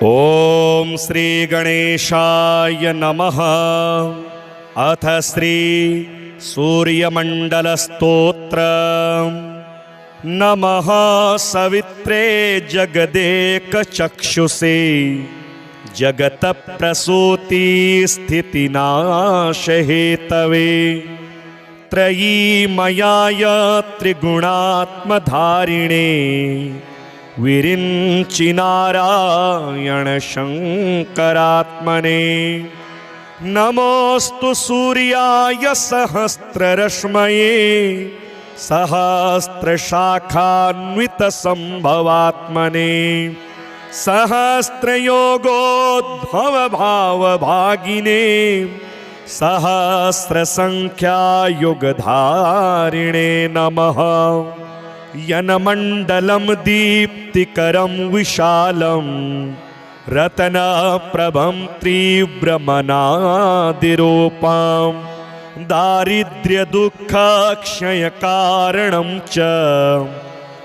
ओम श्री गणेशाय नमः। अथ श्री सूर्यमंडलस्तोत्र। नमः सवित्रे जगदेकचक्षुषे जगतप्रसूति स्थितिनाशहेतवे त्रयीमयाय त्रिगुणात्मधारिणे विरिञ्चिनारायण शंकरात्मने। नमोस्तु सूर्याय सहस्ररश्मये सहस्रशाखान्वितसंभवात्मने सहस्रयोगोद्भवभावभागिने सहस्रसंख्यायुगधारिणे नमः। यन्मण्डलं दीप्तिकरं विशालं रत्नप्रभं तीव्रमनादिरूपं दारिद्र्यदुःखक्षयकारणं च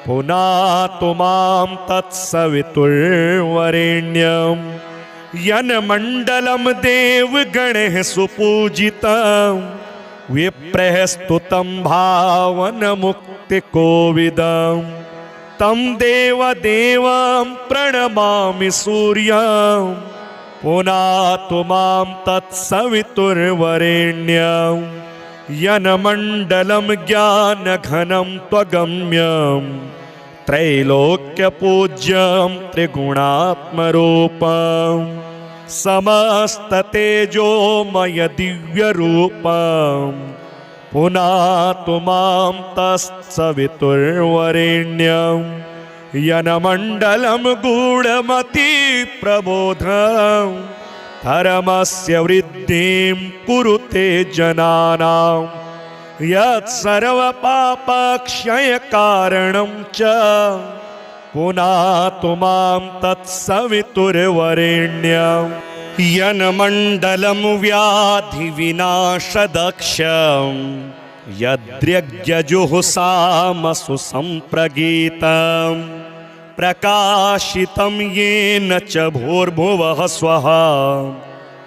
पुनातु मां तत्सवितुर्वरेण्यं। यन्मण्डलं देवगणैः सुपूजितं विप्रैः स्तुतं भावनमुक्तिकोविदं तं देवदेवं प्रणमामि सूर्यं पुनातु मां तत्सवितुर्वरेण्यं। यन्मण्डलं ज्ञानघनं त्वगम्यं त्रैलोक्यपूज्यं त्रिगुणात्मरूपं समस्ततेजोमय दिव्यरूपं पुनातु मां तत्सवितुर्वरेण्यं। यन्मण्डलं गूढमतिप्रबोधं धर्मस्य वृद्धिं कुरुते जनानां यत्सर्वपापक्षयकारणं च पुनातु मां तत्सवितुर्वरेण्यं। यन्मण्डलं व्याधिविनाशदक्षं यद्यज्ञजुहुषामसु सम्प्रगीतं प्रकाशितं येन च भूर्भुवः स्वः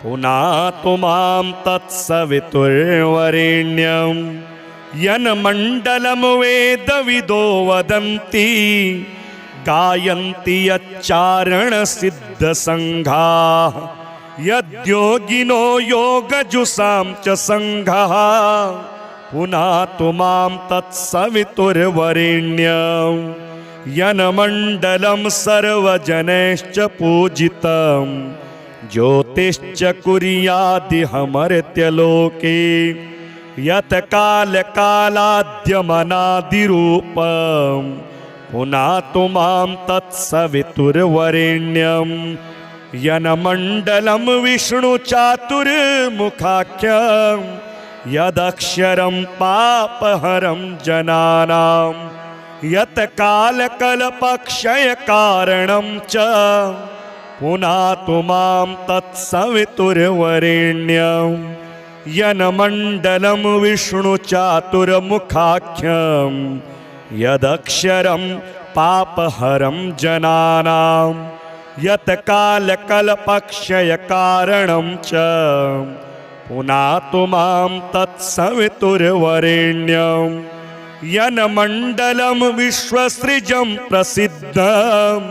पुनातु मां तत्सवितुर्वरेण्यं। यन्मण्डलं वेदविदो वदन्ति गायन्ति यच्चारणसिद्धसङ्घाः यद्योगिनो योगजुषां च सङ्घः पुनातु मां तत्सवितुर्वरेण्यं। यन्मण्डलं सर्वजनैश्च पूजितं ज्योतिश्च कुर्यादिहमर्त्यलोके यत्कालकालाद्यमनादिरूपं पुनातु मां तत्सवितुर्वरेण्यं। यन्मण्डलं विष्णुचातुर्मुखाख्यं यदक्षरं पापहरं जनानां यत्कालकल्पक्षयकारणं च पुनातु मां तत्सवितुर्वरेण्यं। यन्मण्डलं विष्णुचातुर्मुखाख्यं यदक्षरं पापहरं जनानां यत्कालकल्पक्षयकारणं च पुनातु मां तत्सवितुर्वरेण्यं। यन्मण्डलं विश्वसृजं प्रसिद्धम्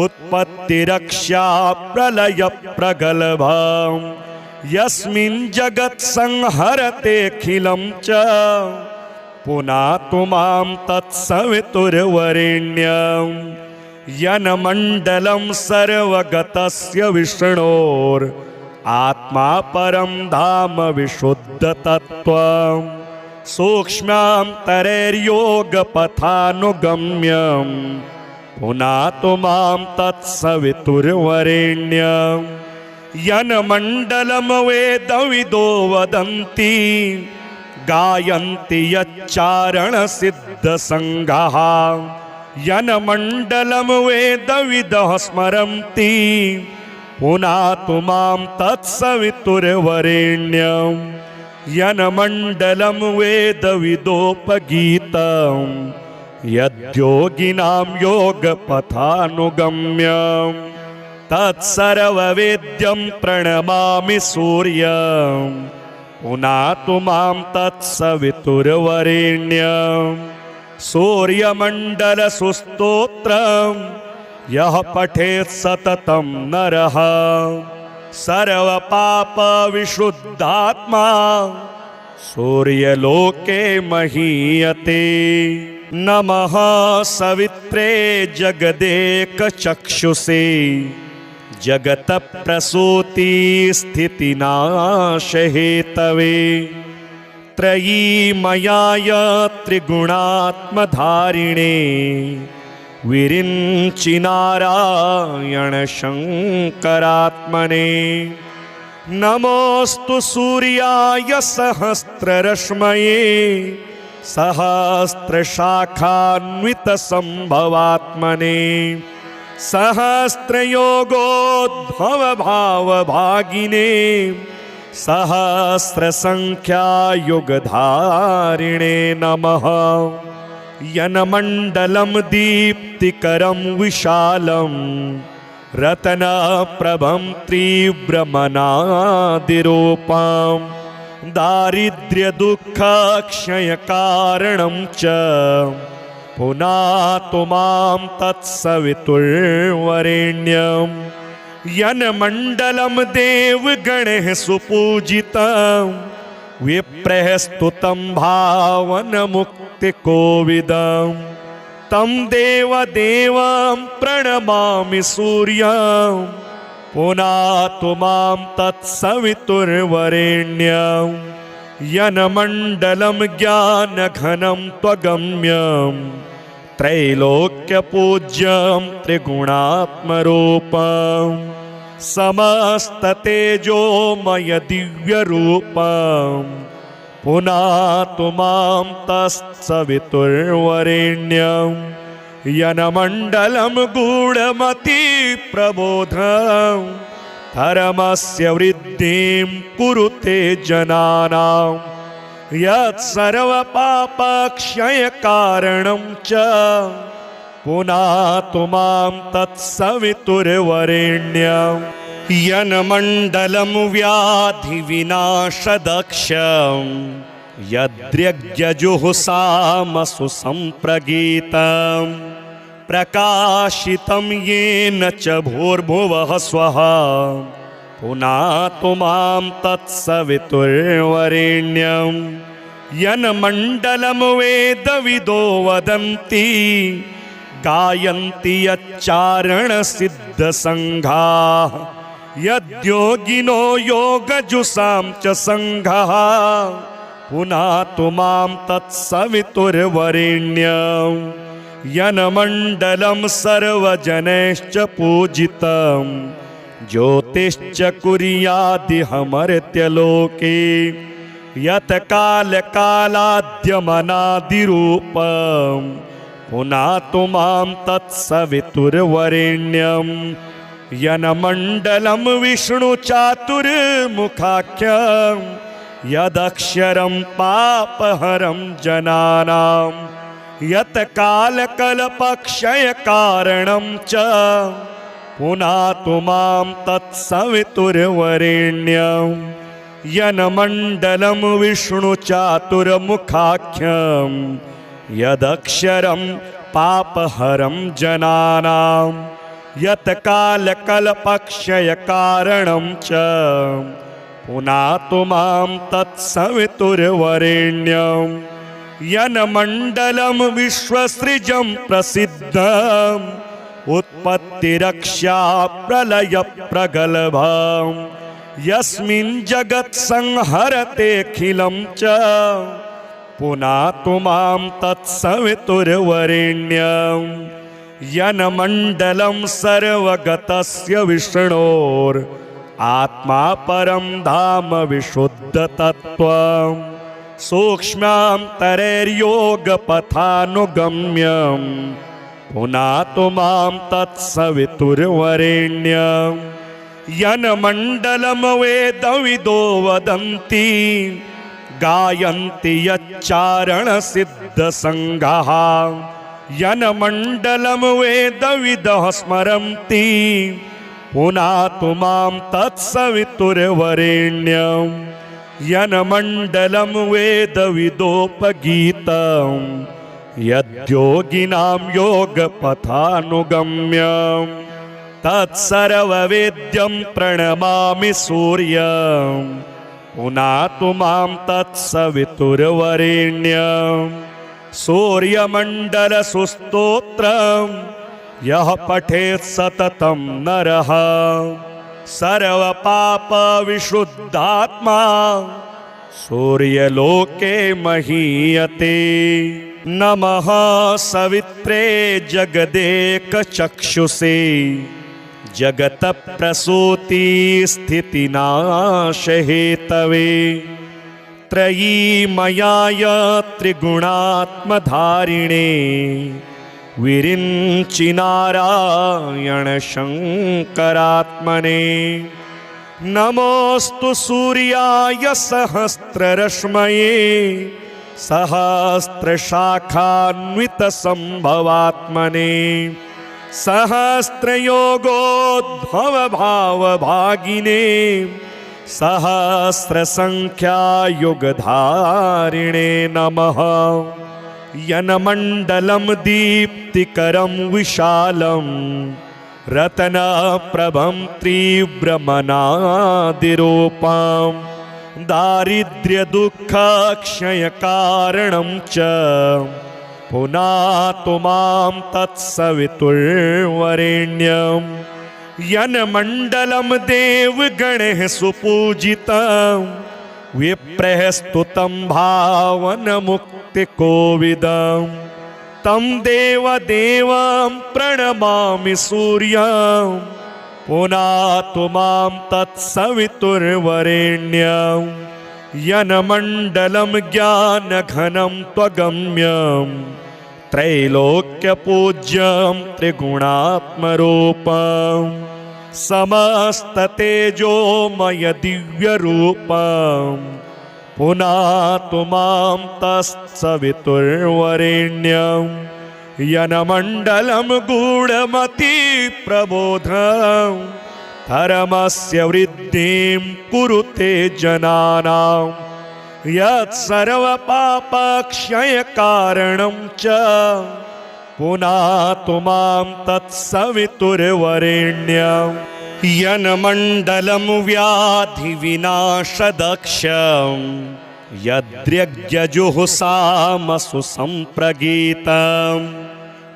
उत्पत्तिरक्षा प्रलयप्रगल्भं यस्मिन् जगत्संहरतेऽखिलं च पुनातु मां तत्सवितुर्वरेण्यं। यन्मण्डलं सर्वगतस्य विष्णोर् आत्मा परं धाम विशुद्धतत्त्वं सूक्ष्मान्तरैर्योगपथानुगम्यं पुनातु मां तत्सवितुर्वरेण्यं। यन्मण्डलं वेदविदो वदन्ति गायन्ति यच्चारणसिद्धसङ्घाः यन्मण्डलं वेदविदः स्मरन्ति पुनातु मां तत्सवितुर्वरेण्यं। यन्मण्डलं वेदविदोपगीतं यद्योगिनां योगपथानुगम्यं तत्सर्ववेद्यं प्रणमामि सूर्यं पुनातु मां तत्सवितुर्वरेण्यं सूर्यमण्डलसुस्तोत्रं यः पठेत् सततं नरः सर्वपापविशुद्धात्मा सूर्यलोके महीयते। नमः सवित्रे जगदेकचक्षुषे जगतप्रसूति स्थितिनाशहेतवे त्रयीमयाय त्रिगुणात्मधारिणे विरिञ्चिनारायण शङ्करात्मने। नमोऽस्तु सूर्याय सहस्ररश्मये सहस्रशाखान्वितसम्भवात्मने सहस्रयोगोद्भवभावभागिने सहस्रसङ्ख्यायुगधारिणे नमः। यन्मण्डलं दीप्तिकरं विशालं रत्नप्रभं तीव्रमनादिरूपं दारिद्र्यदुःखक्षयकारणं च पुनातु मां तत्सवितुर्वरेण्यं। यन्मण्डलं देवगणैः सुपूजितं विप्रैः स्तुतं भावनमुक्तिकोविदं तं देवदेवं प्रणमामि सूर्यं पुनातु मां तत्सवितुर्वरेण्यं। यन्मण्डलं ज्ञानघनं त्वगम्यं त्रैलोक्यपूज्यं त्रिगुणात्मरूपं समस्ततेजोमय दिव्यरूपं पुनातु मां तत्सवितुर्वरेण्यं। यन्मण्डलं गूढमतिप्रबोधं धर्मस्य वृद्धिं कुरुते जनानां यत्सर्वपापक्षयकारणं च पुनातु मां तत्सवितुर्वरेण्यं। यन्मण्डलं व्याधिविनाशदक्षं यद्यज्ञजुहुसामसु सम्प्रगीतं प्रकाशितं येन च भूर्भुवः स्वः पुनातु मां तत्सवितुर्वरेण्यं। यन्मण्डलं वेदविदो वदन्ति गायन्ति यच्चारणसिद्धसङ्घाः यद्योगिनो योगजुषां च सङ्घः पुनातु मां तत्सवितुर्वरेण्यं। यन्मण्डलं सर्वजनैश्च पूजितं ज्योतिश्च कुर्यादिहमर्त्यलोके यत्कालकालाद्यमनादिरूपं पुनातु मां तत्सवितुर्वरेण्यं। यन्मण्डलं विष्णुचातुर्मुखाख्यं यदक्षरं पापहरं जनानां यत्कालकल्पक्षयकारणं च पुनातु मां तत्सवितुर्वरेण्यं। यन्मण्डलं विष्णुचातुर्मुखाख्यं यदक्षरं पापहरं जनानां यत्कालकल्पक्षयकारणं च पुनातु मां तत्सवितुर्वरेण्यं। यन्मण्डलं विश्वसृजं प्रसिद्धम् उत्पत्तिरक्षा प्रलयप्रगल्भं यस्मिन् जगत्संहरतेऽखिलं च पुनातु मां तत्सवितुर्वरेण्यं। यन्मण्डलं सर्वगतस्य विष्णोरात्मा परं धाम विशुद्धतत्त्वं सूक्ष्मान्तरैर्योगपथानुगम्यं पुनातु मां तत्सवितुर्वरेण्यं। यन्मण्डलं वेदविदो वदन्ति गायन्ति यच्चारणसिद्धसङ्घाः यन्मण्डलं वेदविदः स्मरन्ति पुनातु मां तत्सवितुर्वरेण्यं यन्मण्डलं वेदविदोपगीतं यद्योगिनां योगपथानुगम्यं तत्सर्ववेद्यं प्रणमामि सूर्यं पुनातु मां तत्सवितुर्वरेण्यं सूर्यमण्डलसुस्तोत्रं यः पठेत् सततं नरः सर्वपापविशुद्धात्मा सूर्यलोके महीयते। नमः सवित्रे जगदेकचक्षुषे जगतप्रसूतिस्थितिनाशहेतवे त्रयीमयाय त्रिगुणात्मधारिणे विरिञ्चिनारायण शङ्करात्मने। नमोऽस्तु सूर्याय सहस्ररश्मये सहस्रशाखान्वितसम्भवात्मने सहस्रयोगोद्भवभावभागिने सहस्रसङ्ख्यायुगधारिणे नमः। यन्मण्डलं दीप्तिकरं विशालं रत्नप्रभं तीव्रमनादिरूपं दारिद्र्यदुःखक्षयकारणं च पुनातु मां तत्सवितुर्वरेण्यं यन्मण्डलं देवगणैः सुपूजितं विप्रैः स्तुतं भावनमुक्तिकोविदं तं देवदेवं प्रणमामि सूर्यं पुनातु मां तत्सवितुर्वरेण्यं यन्मण्डलं ज्ञानघनं त्वगम्यं त्रैलोक्यपूज्यं त्रिगुणात्मरूपं समस्ततेजोमय दिव्यरूपं पुनातु मां तत्सवितुर्वरेण्यं यन्मण्डलं गूढमतिप्रबोधं धर्मस्य वृद्धिं कुरुते जनानां यत्सर्वपापक्षयकारणं च पुनातु मां तत्सवितुर्वरेण्यं यन्मण्डलं व्याधिविनाशदक्षं यद्यज्ञजुहुषामसु सम्प्रगीतं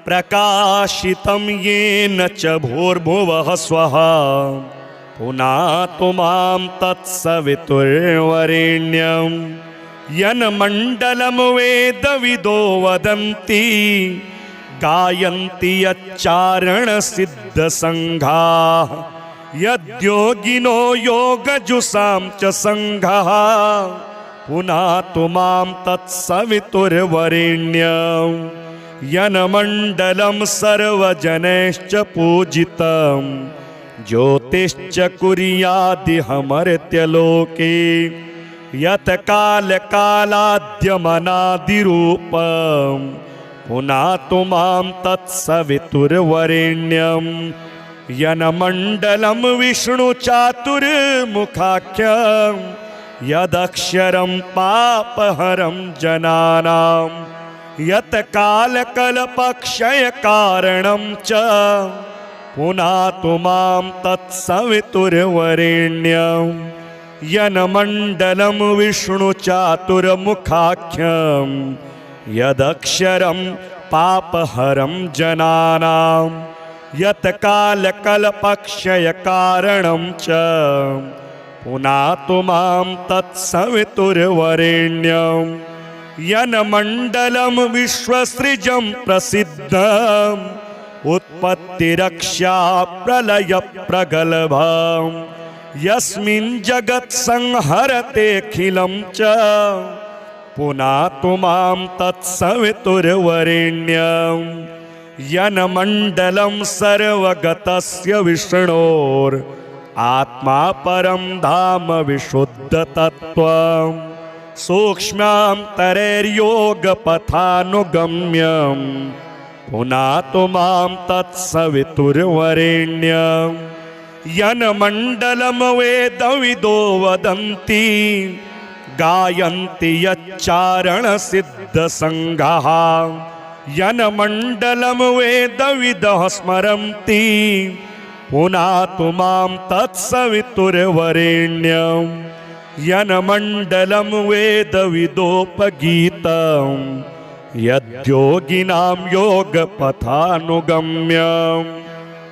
प्रकाशितं येन च भूर्भुवः स्वः पुनातु मां तत्सवितुर्वरेण्यं यन्मण्डलं वेदविदो वदन्ति गायन्ति यच्चारणसिद्धसङ्घाः यद्योगिनो योगजुषां च सङ्घः पुनातु मां तत्सवितुर्वरेण्यं यन्मण्डलं सर्वजनैश्च पूजितं ज्योतिश्च कुर्यादिहमर्त्यलोके यत्कालकालाद्यमनादिरूपं पुनातु मां तत्सवितुर्वरेण्यं यन्मण्डलं विष्णुचातुर्मुखाख्यं यदक्षरं पापहरं जनानां यत्कालकल्पक्षयकारणं च पुनातु मां तत्सवितुर्वरेण्यं यन्मण्डलं विष्णुचातुर्मुखाख्यं यदक्षरं पापहरं जनानां यत्कालकल्पक्षयकारणं च पुनातु मां तत्सवितुर्वरेण्यं यन्मण्डलं विश्वसृजं प्रसिद्धम् उत्पत्तिरक्षा प्रलयप्रगल्भं यस्मिन् जगत्संहरतेऽखिलं च पुनातु मां तत्सवितुर्वरेण्यं यन्मण्डलं सर्वगतस्य विष्णोर् आत्मा परं धाम विशुद्धतत्त्वं सूक्ष्मान्तरैर्योगपथानुगम्यं पुनातु मां तत्सवितुर्वरेण्यं यन्मण्डलं वेदविदो वदन्ति गायन्ति यच्चारणसिद्धसङ्घाः यन्मण्डलं वेदविदः स्मरन्ति पुनातु मां तत्सवितुर्वरेण्यं यन्मण्डलं वेदविदोपगीतं यद्योगिनां योगपथानुगम्यं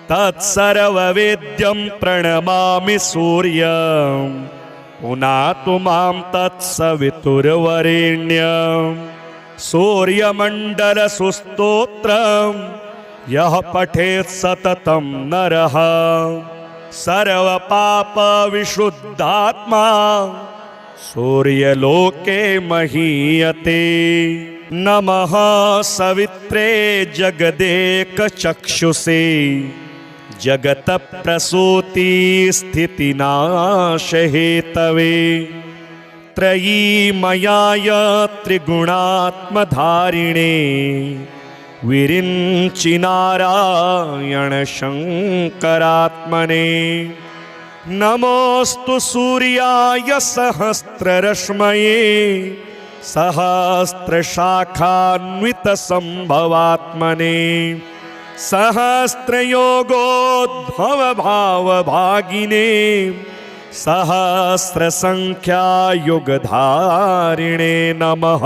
तत्सर्ववेद्यं प्रणमामि सूर्यं पुनातु मां तत्सवितुर्वरेण्यं सूर्यमण्डलसुस्तोत्रं यः पठेत् सततं नरः सर्वपापविशुद्धात्मा सूर्यलोके महीयते। नमः सवित्रे जगदेकचक्षुषे जगतप्रसूतिस्थितिनाशहेतवे त्रयीमयाय त्रिगुणात्मधारिणे विरिञ्चिनारायण शङ्करात्मने नमोऽस्तु सूर्याय सहस्ररश्मये सहस्रशाखान्वितसम्भवात्मने सहस्रयोगोद्भवभावभागिने सहस्रसङ्ख्यायुगधारिणे नमः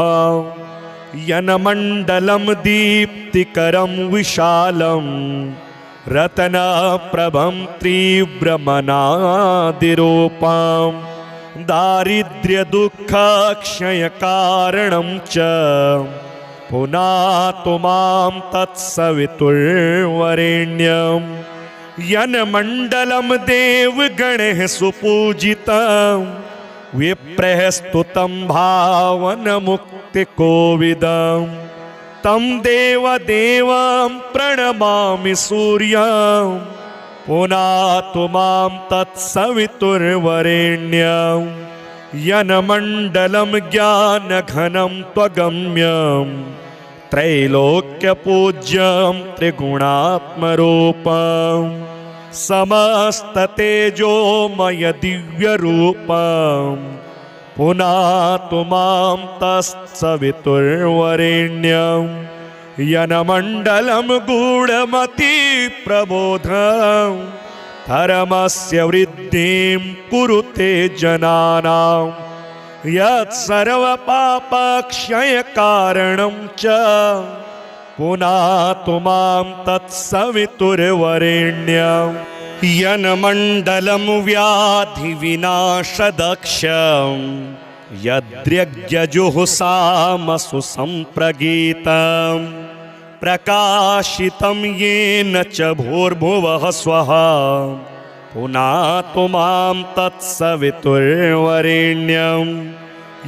यन्मण्डलं दीप्तिकरं विशालं रत्नप्रभं तीव्रमनादिरूपं दारिद्र्यदुःखक्षयकारणं च पुनातु मां तत्सवितुर्वरेण्यं यन्मण्डलं देवगणैः सुपूजितं विप्रैः स्तुतं भावनमुक्तिकोविदं तं देवदेवं प्रणमामि सूर्यं पुनातु मां तत्सवितुर्वरेण्यं यन्मण्डलं ज्ञानघनं त्वगम्यं त्रैलोक्यपूज्यं त्रिगुणात्मरूपं समस्ततेजोमय दिव्यरूपं पुनातु मां तत्सवितुर्वरेण्यं यन्मण्डलं गूढमतिप्रबोधं धर्मस्य वृद्धिं कुरुते जनानां यत्सर्वपापक्षयकारणं च पुनातु मां तत्सवितुर्वरेण्यं यन्मण्डलं व्याधिविनाशदक्षं यद्यज्ञजुहुसामसु सम्प्रगीतं प्रकाशितं येन च भूर्भुवः स्वः पुनातु मां तत्सवितुर्वरेण्यं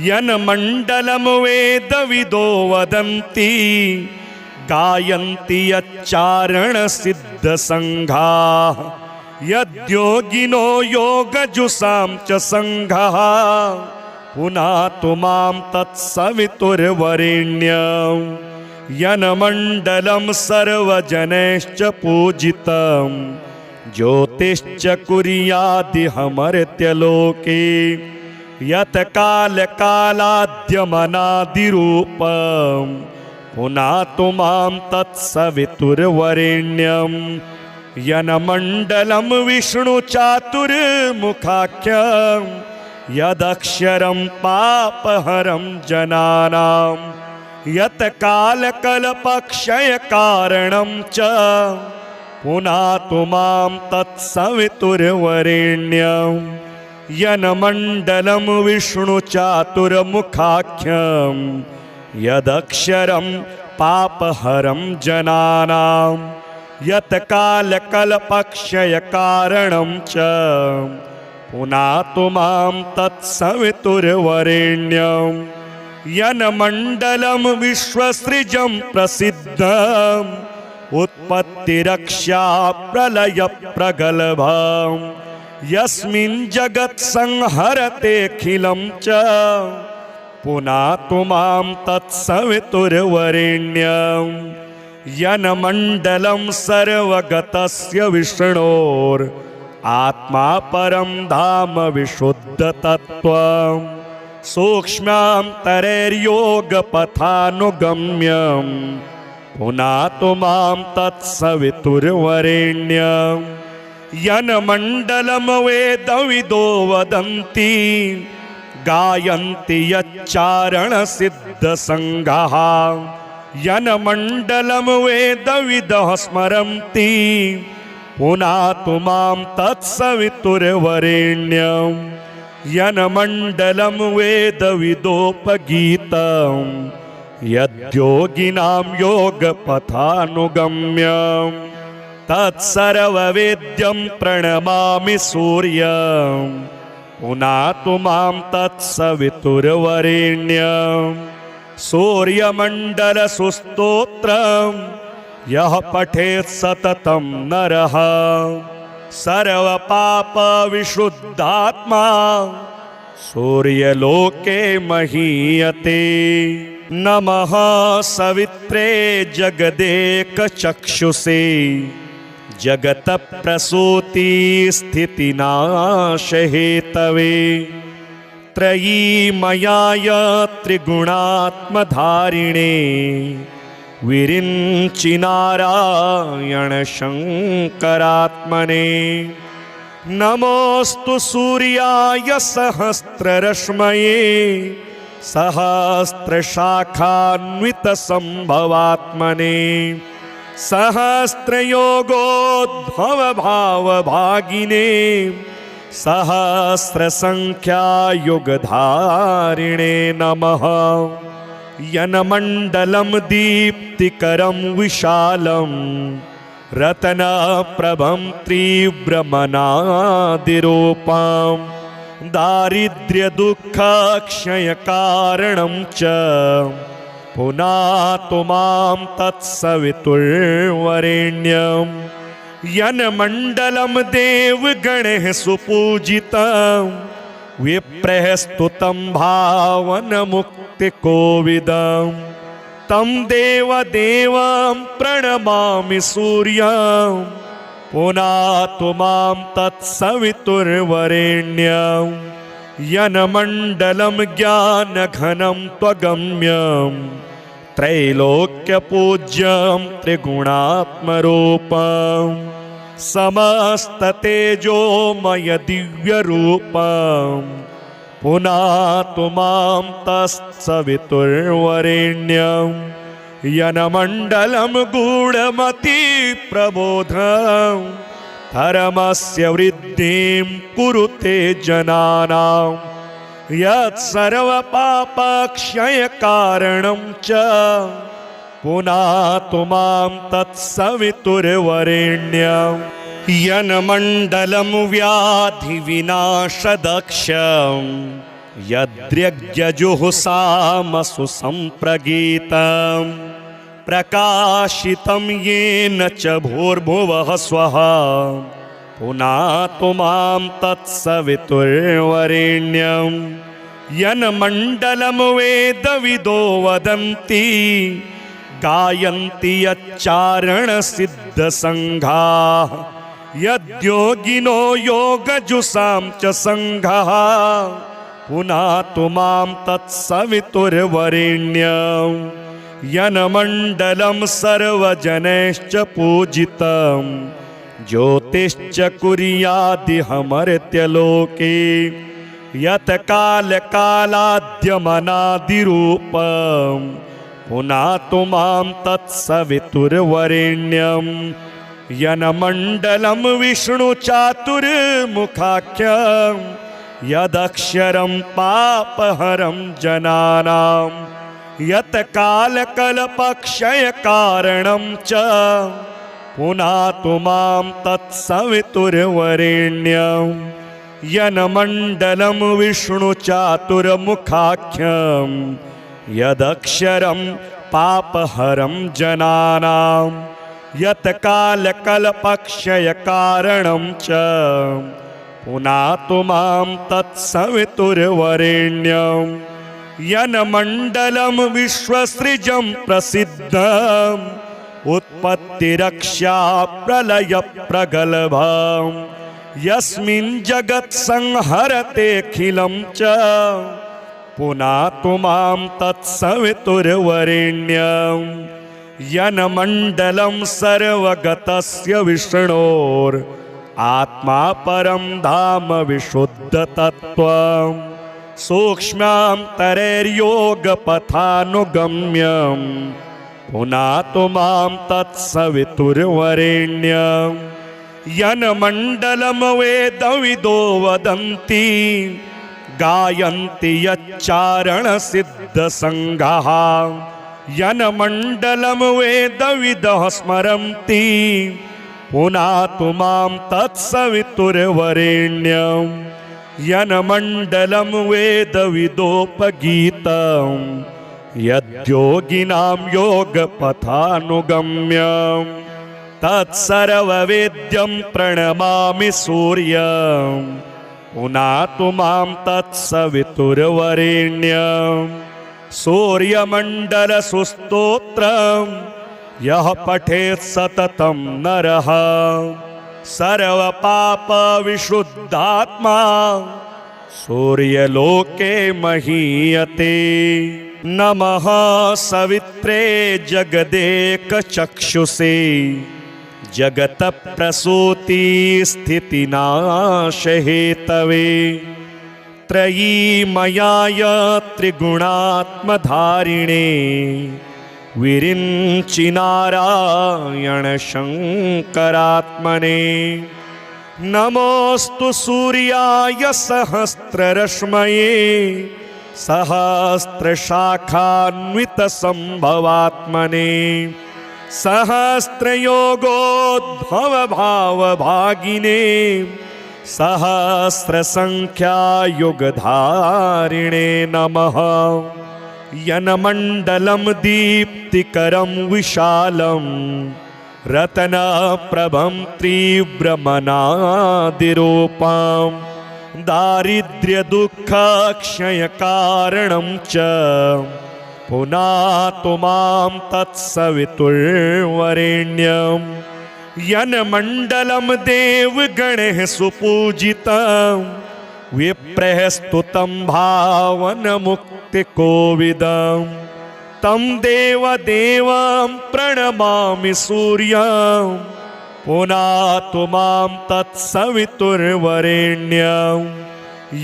यन्मण्डलं वेदविदो वदन्ति गायन्ति यच्चारणसिद्धसङ्घाः यद्योगिनो योगजुषां च सङ्घः पुनातु मां तत्सवितुर्वरेण्यं यन्मण्डलं सर्वजनैश्च पूजितं ज्योतिश्च कुर्यादिहमर्त्यलोके यत्कालकालाद्यमनादिरूपं पुनातु मां तत्सवितुर्वरेण्यं यन्मण्डलं विष्णुचातुर्मुखाख्यं यदक्षरं पापहरं जनानां यत्कालकल्पक्षयकारणं च पुनातु मां तत्सवितुर्वरेण्यं यन्मण्डलं विष्णुचातुर्मुखाख्यं यदक्षरं पापहरं जनानां यत्कालकल्पक्षयकारणं च पुनातु मां तत्सवितुर्वरेण्यं यन्मण्डलं विश्वसृजं प्रसिद्धम् उत्पत्तिरक्षा प्रलयप्रगल्भं यस्मिन् जगत्संहरतेऽखिलं च पुनातु मां तत्सवितुर्वरेण्यं यन्मण्डलं सर्वगतस्य विष्णोर् आत्मा परं धाम विशुद्धतत्त्वम् सूक्ष्मान्तरैर्योगपथानुगम्यम् पुनातु मां तत्सवितुर्वरेण्यम् यन्मण्डलं वेदविदो वदन्ति गायन्ति यच्चारणसिद्धसङ्घाः यन्मण्डलं वेदविदः स्मरन्ति पुनातु मां तत्सवितुर्वरेण्यम् यन्मण्डलं वेदविदोपगीतम् यद्योगिनां योगपथानुगम्यम् तत्सर्ववेद्यं प्रणमामि सूर्यम् पुनातु मां तत्सवितुर्वरेण्यम् सूर्यमण्डलसुस्तोत्रम् यः पठेत् सततं नरः सर्वपापविशुद्धात्मा सूर्यलोके महीयते। नमः सवित्रे जगदेकचक्षुषे जगतप्रसूतिस्थितिनाशहेतवे त्रयीमयाय त्रिगुणात्मधारिणे विरिञ्चिनारायण शङ्करात्मने नमोऽस्तु सूर्याय सहस्ररश्मये सहस्रशाखान्वितसम्भवात्मने सहस्रयोगोद्भवभावभागिने सहस्रसङ्ख्यायुगधारिणे नमः यन्मण्डलं दीप्तिकरं विशालं रत्नप्रभं तीव्रमनादिरूपं दारिद्र्यदुःखक्षयकारणं च पुनातु मां तत्सवितुर्वरेण्यम् यन्मण्डलं देवगणैः सुपूजितं विप्रैः स्तुतं भावनमुक्तिकोविदं तं देवदेवं प्रणमामि सूर्यं पुनातु मां तत्सवितुर्वरेण्यम् यन्मण्डलं ज्ञानघनं त्वगम्यं त्रैलोक्यपूज्यं त्रिगुणात्मरूपं समस्ततेजोमय दिव्यरूपं पुनातु मां तत्सवितुर्वरेण्यं यन्मण्डलं गूढमतिप्रबोधं धर्मस्य वृद्धिं कुरुते जनानां यत्सर्वपापक्षयकारणं च पुनातु मां तत्सवितुर्वरेण्यम् यन्मण्डलं व्याधिविनाशदक्षं यद्यज्ञजुहुसामसु सम्प्रगीतं प्रकाशितं येन च भूर्भुवः स्वः पुनातु मां तत्सवितुर्वरेण्यम् यन्मण्डलं वेदविदो वदन्ति गायन्ति यच्चारणसिद्धसङ्घाः यद्योगिनो योगजुषां च सङ्घः पुनातु मां तत्सवितुर्वरेण्यम् यन्मण्डलं सर्वजनैश्च पूजितं ज्योतिश्च कुर्यादिहमर्त्यलोके यत् कालकालाद्यमनादिरूपं पुनातु मां तत्सवितुर्वरेण्यम् यन्मण्डलं विष्णुचातुर्मुखाख्यं यदक्षरं पापहरं जनानां यत् कालकल्पक्षयकारणं च पुनातु मां तत्सवितुर्वरेण्यम् यन्मण्डलं विष्णुचातुर्मुखाख्यं यदक्षरं पापहरं जनानां यत् कालकल्पक्षयकारणं च पुनातु मां तत्सवितुर्वरेण्यम् यन्मण्डलं विश्वसृजं प्रसिद्धम् उत्पत्तिरक्षा प्रलयप्रगल्भं यस्मिन् जगत् संहरतेऽखिलं च पुनातु मां तत्सवितुर्वरेण्यं यन्मण्डलं सर्वगतस्य विष्णोर् आत्मा परं धाम विशुद्धतत्त्वं सूक्ष्मान्तरैर्योगपथानुगम्यं पुनातु मां तत्सवितुर्वरेण्यं यन्मण्डलं वेदविदो वदन्ति गायन्ति यच्चारणसिद्धसङ्घाः यन्मण्डलं वेदविदः स्मरन्ति पुनातु मां तत्सवितुर्वरेण्यं यन्मण्डलं वेदविदोपगीतं यद्योगिनां योगपथानुगम्यं तत्सर्ववेद्यं प्रणमामि सूर्यं पुनातु मां तत्सवितुर्वरेण्यं सूर्यमण्डलसुस्तोत्रं यः पठेत् सततं नरः सर्वपापविशुद्धात्मा सूर्यलोके महीयते। नमः सवित्रे जगदेकचक्षुषे जगतप्रसूतिस्थितिनाशहेतवे त्रयीमयाय त्रिगुणात्मधारिणे विरिञ्चिनारायण शङ्करात्मने नमोऽस्तु सूर्याय सहस्ररश्मये सहस्रशाखान्वितसम्भवात्मने सहस्रयोगोद्भवभावभागिने सहस्रसङ्ख्यायुगधारिणे नमः यन्मण्डलं दीप्तिकरं विशालं रत्नप्रभं तीव्रमनादिरूपं दारिद्र्यदुःखक्षयकारणं च पुनातु मां तत्सवितुर्वरेण्यं यन्मण्डलं देवगणैः सुपूजितं विप्रैः स्तुतं भावनमुक्तिकोविदं तं देवदेवं प्रणमामि सूर्यं पुनातु मां तत्सवितुर्वरेण्यं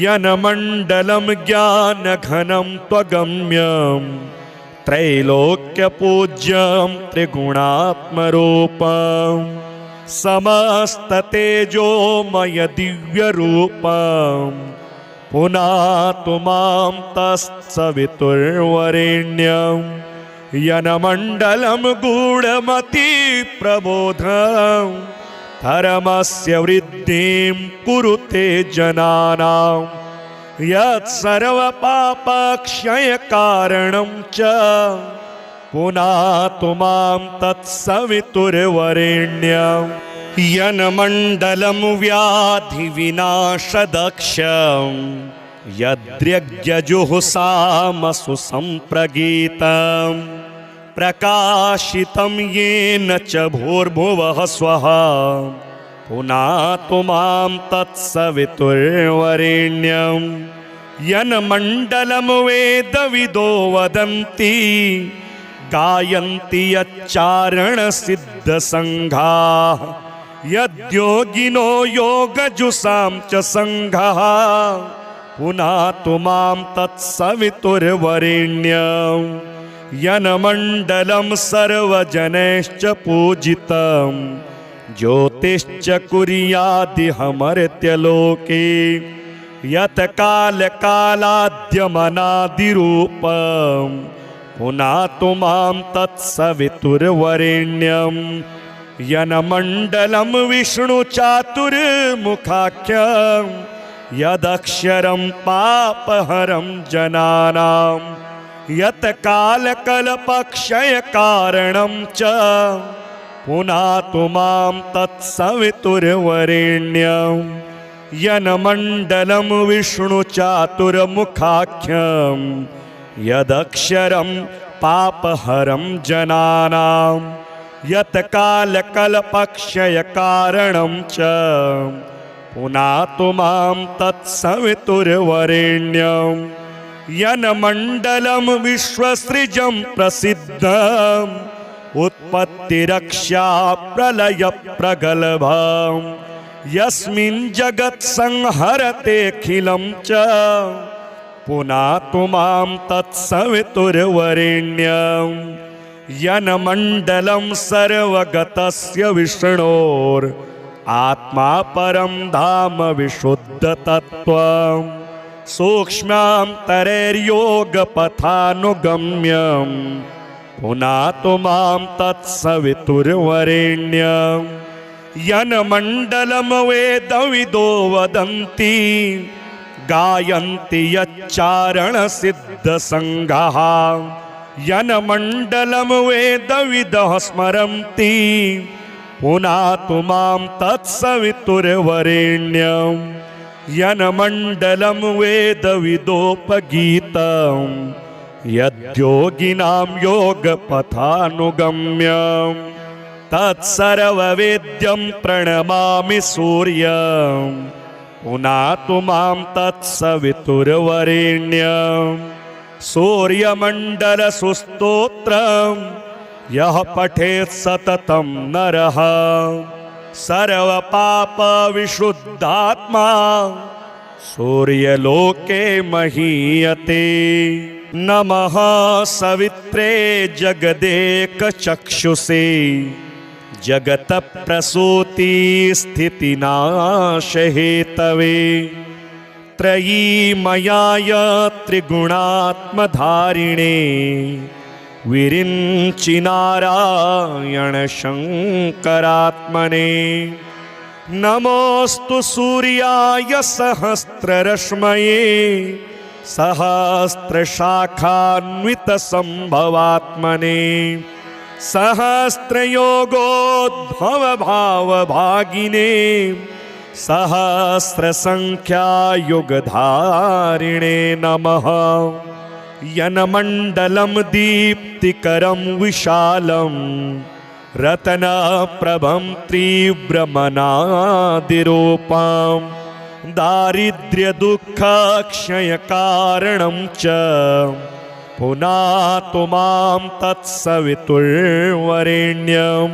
यन्मण्डलं ज्ञानघनं त्वगम्यं त्रैलोक्यपूज्यं त्रिगुणात्मरूपं समस्ततेजोमय दिव्यरूपं पुनातु मां तत्सवितुर्वरेण्यं यन्मण्डलं गूढमतिप्रबोधं धर्मस्य वृद्धिं कुरुते जनानां यत्सर्वपापक्षयकारणं च पुनातु मां तत्सवितुर्वरेण्यं यन्मण्डलं व्याधिविनाशदक्षं यद्यज्ञजुहुषामसु सम्प्रगीतं प्रकाशितं येन च भूर्भुवः स्वः पुनातु मां तत्सवितुर्वरेण्यं यन्मण्डलं वेदविदो वदन्ति गायन्ति यच्चारणसिद्धसङ्घाः यद्योगिनो योगजुषां च सङ्घाः पुनातु मां तत्सवितुर्वरेण्यं यन्मण्डलं सर्वजनैश्च पूजितं ज्योतिश्च कुर्यादिहमर्त्यलोके यत्कालकालाद्यमनादिरूपं पुनातु मां तत्सवितुर्वरेण्यं यन्मण्डलं विष्णुचातुर्मुखाख्यं यदक्षरं पापहरं जनानां यत्कालकल्पक्षयकारणं च पुनातु मां तत्सवितुर्वरेण्यं यन्मण्डलं विष्णुचातुर्मुखाख्यं यदक्षरं पापहरं जनानां यत्कालकल्पक्षयकारणं च पुनातु मां तत्सवितुर्वरेण्यं यन्मण्डलं विश्वसृजं प्रसिद्धम् उत्पत्तिरक्षा प्रलयप्रगल्भं यस्मिन् जगत्संहरतेऽखिलं च पुनातु मां तत्सवितुर्वरेण्यं यन्मण्डलं सर्वगतस्य विष्णोर् आत्मा परं धाम विशुद्धतत्त्वं सूक्ष्मान्तरैर्योगपथानुगम्यं पुनातु मां तत्सवितुर्वरेण्यं यन्मण्डलं वेदविदो वदन्ति गायन्ति यच्चारणसिद्धसङ्घाः यन्मण्डलं वेदविदः स्मरन्ति पुनातु मां तत्सवितुर्वरेण्यं यन्मण्डलं वेदविदोपगीतं यद्योगिनां योगपथानुगम्यं तत्सर्ववेद्यं प्रणमामि सूर्यं पुनातु मां तत्सवितुर्वरेण्यं सूर्यमण्डलसुस्तोत्रं यः पठेत् सततं नरः सर्वपापविशुद्धात्मा सूर्यलोके महीयते। नमः सवित्रे जगदेकचक्षुषे जगतप्रसूतिस्थितिनाशहेतवे त्रयीमयाय त्रिगुणात्मधारिणे विरिञ्चिनारायण शङ्करात्मने नमोऽस्तु सूर्याय सहस्ररश्मये सहस्रशाखान्वितसम्भवात्मने सहस्रयोगोद्भवभावभागिने सहस्रसङ्ख्यायुगधारिणे नमः यन्मण्डलं दीप्तिकरं विशालं रत्नप्रभं तीव्रमनादिरूपं दारिद्र्यदुःखक्षयकारणं च पुनातु मां तत्सवितुर्वरेण्यं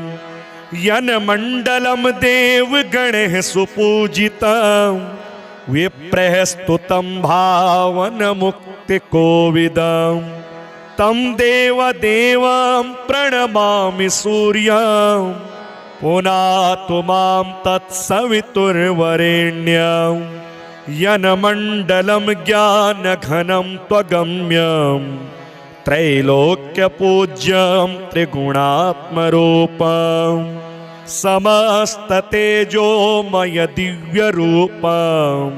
यन्मण्डलं देवगणैः सुपूजितं विप्रैः स्तुतं भावनमुक्तिकोविदं तं देवदेवं प्रणमामि सूर्यं पुनातु मां तत्सवितुर्वरेण्यं यन्मण्डलं ज्ञानघनं त्वगम्यं त्रैलोक्यपूज्यं त्रिगुणात्मरूपं समस्ततेजोमय दिव्यरूपं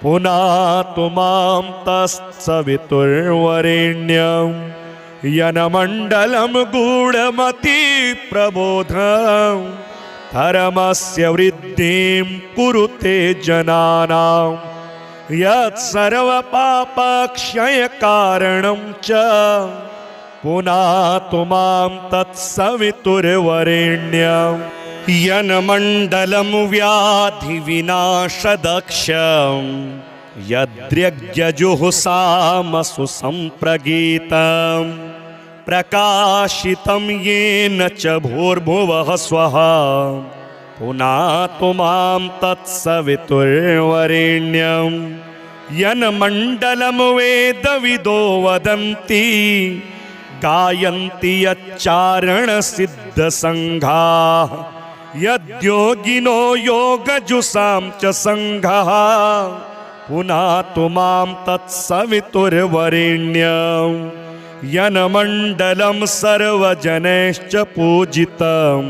पुनातु मां तत्सवितुर्वरेण्यं यन्मण्डलं गूढमतिप्रबोधं धर्मस्य वृद्धिं कुरुते जनानां यत्सर्वपापक्षयकारणं च पुनातु मां तत्सवितुर्वरेण्यं यन्मण्डलं व्याधिविनाशदक्षं यद्यज्ञजुहुसामसु सम्प्रगीतं प्रकाशितं येन च भूर्भुवः स्वः पुनातु मां तत्सवितुर्वरेण्यं यन्मण्डलं वेदविदो वदन्ति गायन्ति यच्चारणसिद्धसङ्घाः यद्योगिनो योगजुषां च सङ्घः पुनातु मां तत्सवितुर्वरेण्यं यन्मण्डलं सर्वजनैश्च पूजितं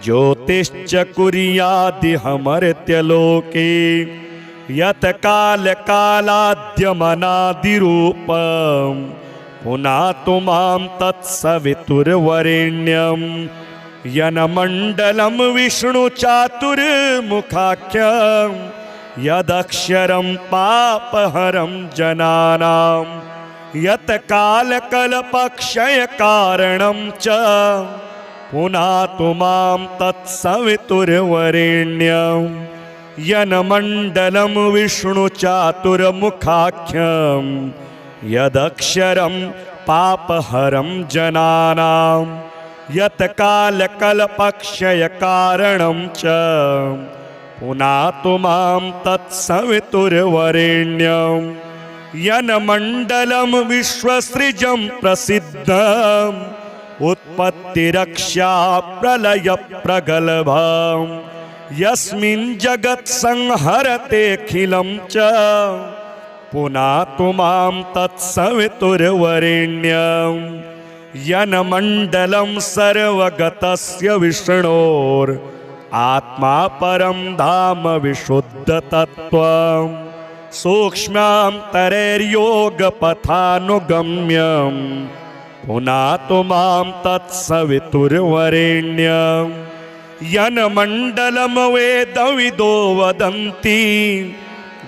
ज्योतिश्च कुर्यादिहमर्त्यलोके यत् कालकालाद्यमनादिरूपं पुनातु मां तत्सवितुर्वरेण्यं यन्मण्डलं विष्णुचातुर्मुखाख्यं यदक्षरं पापहरं जनानां यत् कालकल्पक्षयकारणं च पुनातु मां तत्सवितुर्वरेण्यं यन्मण्डलं विष्णुचातुर्मुखाख्यं यदक्षरं पापहरं जनानां यत्कालकल्पक्षयकारणं च पुनातु मां तत्सवितुर्वरेण्यं यन्मण्डलं विश्वसृजं प्रसिद्धम् उत्पत्तिरक्षा प्रलयप्रगल्भम् यस्मिन् जगत्संहरतेऽखिलं च पुनातु मां तत्सवितुर्वरेण्यं यन्मण्डलं सर्वगतस्य विष्णोर् आत्मा परं धाम विशुद्धतत्त्वं सूक्ष्मान्तरैर्योगपथानुगम्यं पुनातु मां तत्सवितुर्वरेण्यं यन्मण्डलं वेदविदो वदन्ति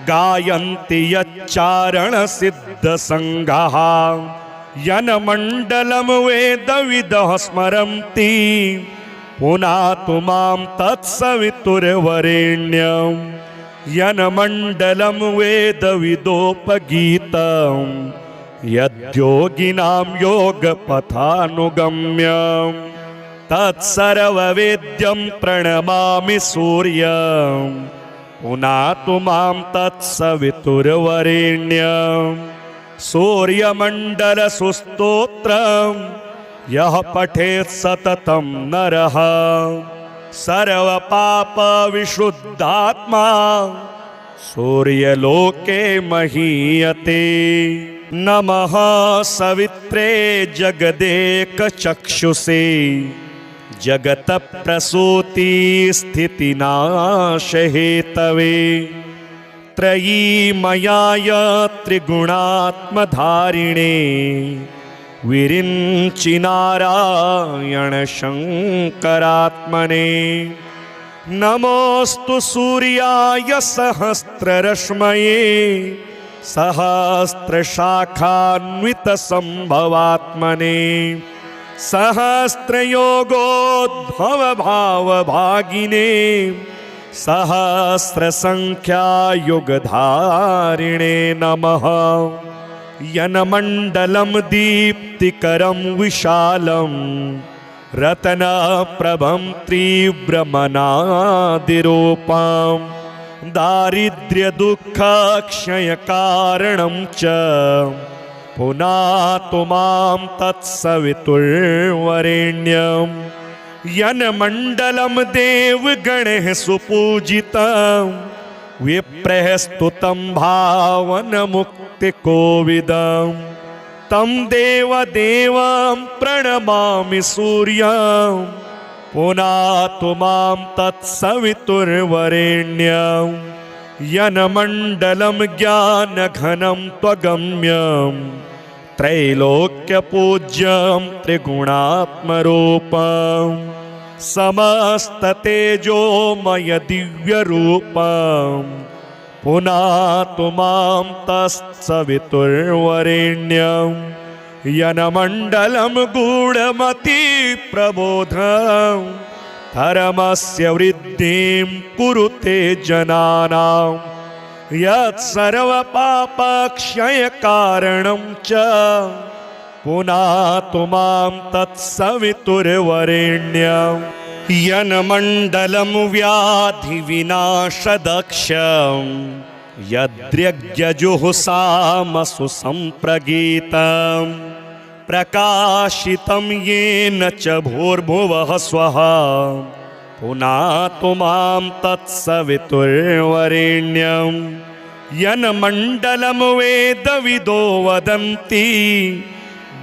गायन्ति यच्चारणसिद्धसङ्घाः यन्मण्डलं वेदविदः स्मरन्ति पुनातु मां तत्सवितुर्वरेण्यं यन्मण्डलं वेदविदोपगीतं यद्योगिनां योगपथानुगम्यं तत्सर्ववेद्यं प्रणमामि सूर्यं पुनातु मां तत्सवितुर्वरेण्यं सूर्यमण्डलसुस्तोत्रं यः पठेत् सततं नरः सर्वपापविशुद्धात्मा सूर्यलोके महीयते। नमः सवित्रे जगदेकचक्षुषे जगतप्रसूतिस्थितिनाशहेतवे त्रयीमयाय त्रिगुणात्मधारिणे विरिञ्चिनारायण शङ्करात्मने नमोऽस्तु सूर्याय सहस्ररश्मये सहस्रशाखान्वितसम्भवात्मने सहस्रयोगोद्भवभावभागिने सहस्रसङ्ख्यायुगधारिणे नमः यन्मण्डलं दीप्तिकरं विशालं रत्नप्रभं तीव्रमनादिरूपं दारिद्र्यदुःखक्षयकारणं च पुनातु मां तत्सवितुर्वरेण्यं यन्मण्डलं देवगणैः सुपूजितं विप्रैः स्तुतं भावनमुक्तिकोविदं तं देवदेवं प्रणमामि सूर्यं पुनातु मां तत्सवितुर्वरेण्यं यन्मण्डलं ज्ञानघनं त्वगम्यं त्रैलोक्यपूज्यं त्रिगुणात्मरूपं समस्ततेजोमय दिव्यरूपं पुनातु मां तत्सवितुर्वरेण्यं यन्मण्डलं गूढमतिप्रबोधं धर्मस्य वृद्धिं कुरुते जनानां यत्सर्वपापक्षयकारणं च पुनातु मां तत्सवितुर्वरेण्यं यन्मण्डलं व्याधिविनाशदक्षं यद्यज्ञजुहुसामसु सम्प्रगीतं प्रकाशितं येन च भूर्भुवः स्वः पुनातु मां तत्सवितुर्वरेण्यं यन्मण्डलं वेदविदो वदन्ति